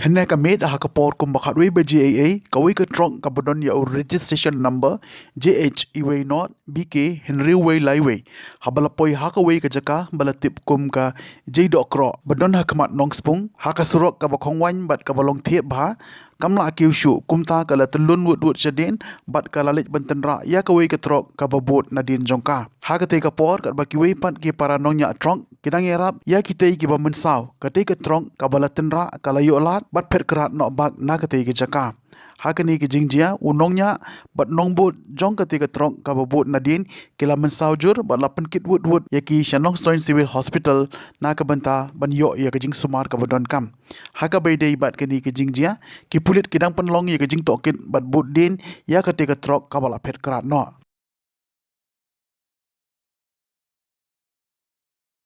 Henne ka med ha ka por kum bakhat we ba GAA ka we ka trong ka bodon ya registration number JH iwe not BK Henry we lai we habala poi ha ka we ka jaka bala tip kum ka J dokro bodon ha kamat nong spung ha ka surok ka bakhong wan bat ka balong thiep ba kamla kiu shu kumta ka la tulun wut wut shadin bat ka lalit banten ra ya ka we ka trok ka babot nadin jongka ha ka te ka por ka ba ki we pat ki para nong nya trong kidang erap ya ki te ki ba mun saw ka te ka trong ka bala tenra ka la yo lat bat phet krat no bak na ka te ki jaka hakani ki jingjia unongnya bat nongbot jong ka te ka trong ka babot nadin kila mun saw jur bat la pen kit wut wut ya ki Shanong Stoin Civil Hospital na ka banta ban yo ya ka jing sumar ka bodon kam haka bay day bat kani ki jingjia ki pulit kidang penlong ya ka jing tokit bat bot din ya ka te ka trok ka bala phet krat no